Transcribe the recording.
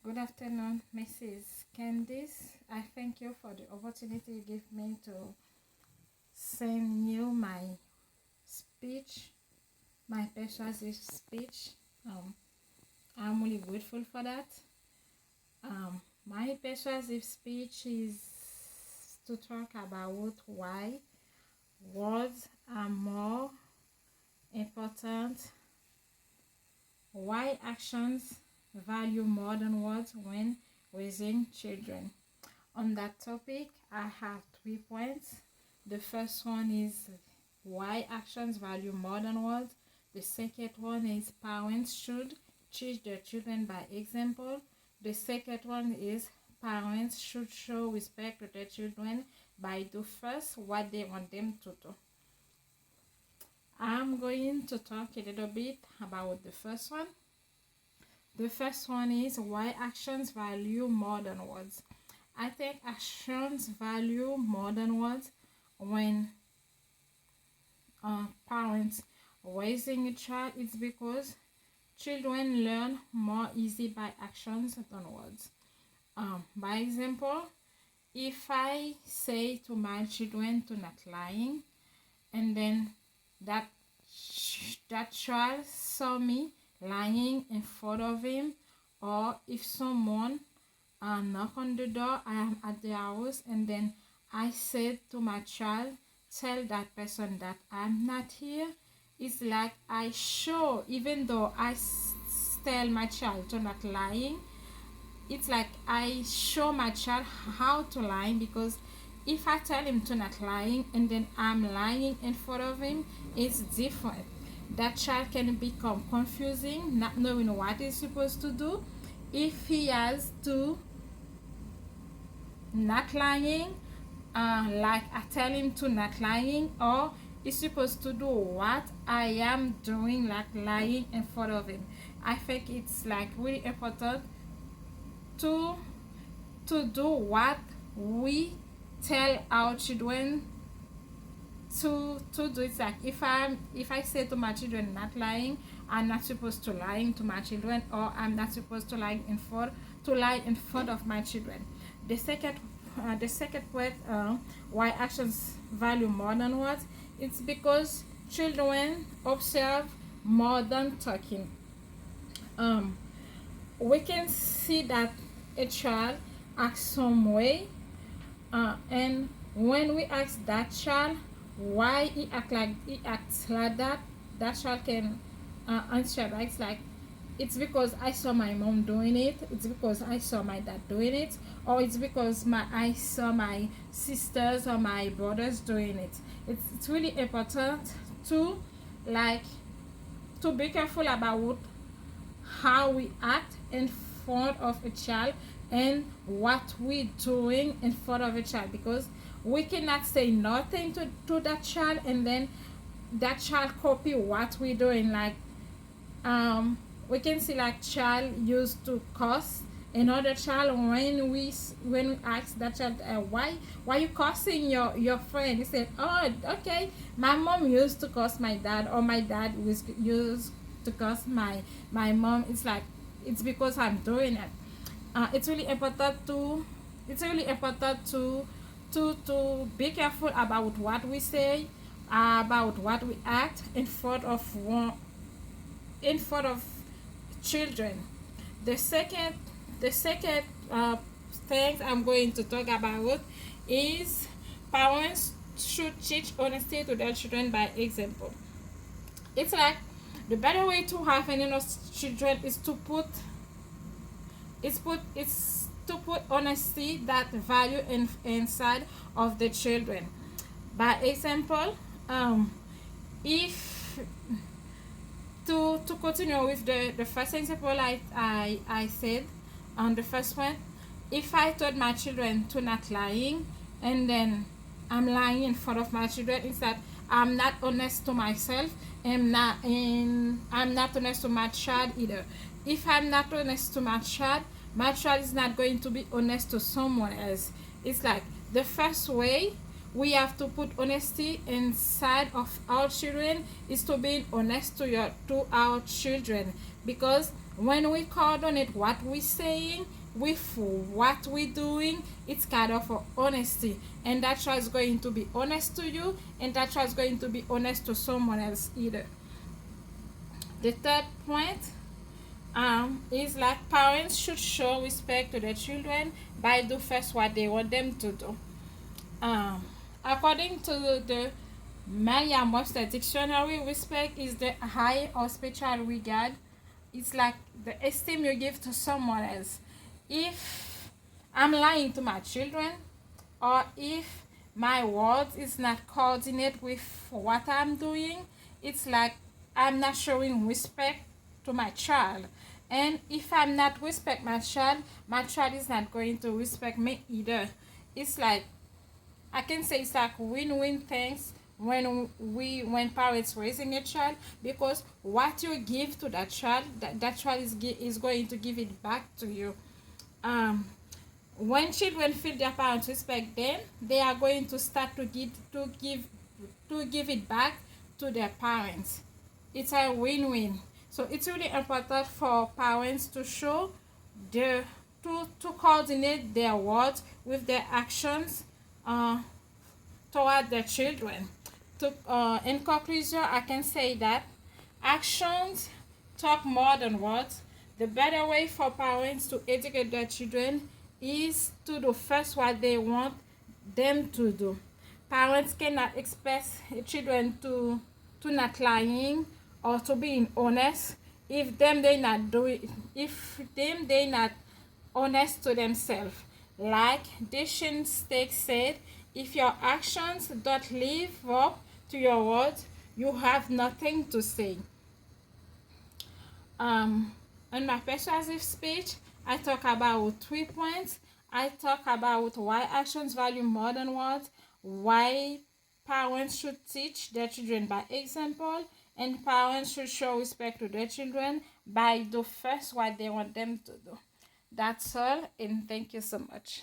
Good afternoon, Mrs. Candice. I thank you for the opportunity you give me to send you my speech, my persuasive speech. I'm really grateful for that. My persuasive speech is to talk about why words are more important, why actions value more than words when raising children. On that topic, I have 3 points. The first one is why actions value more than words. The second one is parents should teach their children by example. The second one is parents should show respect to their children by do first what they want them to do. I'm going to talk a little bit about the first one. The first one is why actions value more than words. I think actions value more than words when parents raising a child. It's because children learn more easy by actions than words. By example, if I say to my children to not lying, and then that child saw me lying in front of him, or if someone knock on the door, I am at the house, and then I said to my child, tell that person that I'm not here. It's like I show, even though I tell my child to not lying, it's like I show my child how to lie, because if I tell him to not lying and then I'm lying in front of him, it's different. That child can become confusing, not knowing what he's supposed to do. If he has to not lying, like I tell him to not lying, or he's supposed to do what I am doing, like lying in front of him. I think it's like really important to do what we tell our children to do. It's like if I say to my children not lying, I'm not supposed to lying to my children, or I'm not supposed to lie in front of my children. The second point, why actions value more than words, it's because children observe more than talking. We can see that a child acts some way, and when we ask that child why he acts like that, that child can answer, right? It's like, it's because I saw my mom doing it, it's because I saw my dad doing it, or it's because I saw my sisters or my brothers doing it. It's really important to be careful about how we act in front of a child and what we're doing in front of a child, because we cannot say nothing to that child and then that child copy what we're doing. Like we can see like child used to curse another child. When we ask that child, why you cursing your friend, he said, oh, okay, my mom used to curse my dad, or my dad used to curse my mom. It's like, it's because I'm doing it. It's really important to be careful about what we say, about what we act in front of children. The second thing I'm going to talk about is parents should teach honesty to their children by example. It's like the better way to have an honest children is to put honesty, that value inside of the children. By example, if to continue with the first example I said on the first one, if I told my children to not lying and then I'm lying in front of my children, it's that I'm not honest to myself, and I'm not honest to my child either. If I'm not honest to my child is not going to be honest to someone else. It's like the first way we have to put honesty inside of our children, is to be honest to our children, because when we coordinate what we're saying with what we're doing, it's kind of a honesty, and that child is going to be honest to you, and that child is going to be honest to someone else either. The third point is like parents should show respect to their children by do first what they want them to do. According to the Merriam-Webster dictionary, respect is the high or special regard. It's like the esteem you give to someone else. If I'm lying to my children, or if my words is not coordinate with what I'm doing, it's like I'm not showing respect to my child. And if I'm not respect my child is not going to respect me either. It's like, I can say it's like win-win things when parents raising a child, because what you give to that child, that child is going to give it back to you. When children feel their parents respect them, they are going to start to give it back to their parents. It's a win-win. So it's really important for parents to show to coordinate their words with their actions toward their children. In conclusion, I can say that actions talk more than words. The better way for parents to educate their children is to do first what they want them to do. Parents cannot expect children to not lying or to being honest if they not do it, if they not honest to themselves. Like Deshaun Steak said, if your actions don't live up to your words, you have nothing to say. In my persuasive speech, I talk about 3 points. I talk about why actions value more than words, why parents should teach their children by example, and parents should show respect to their children by do first what they want them to do. That's all, and thank you so much.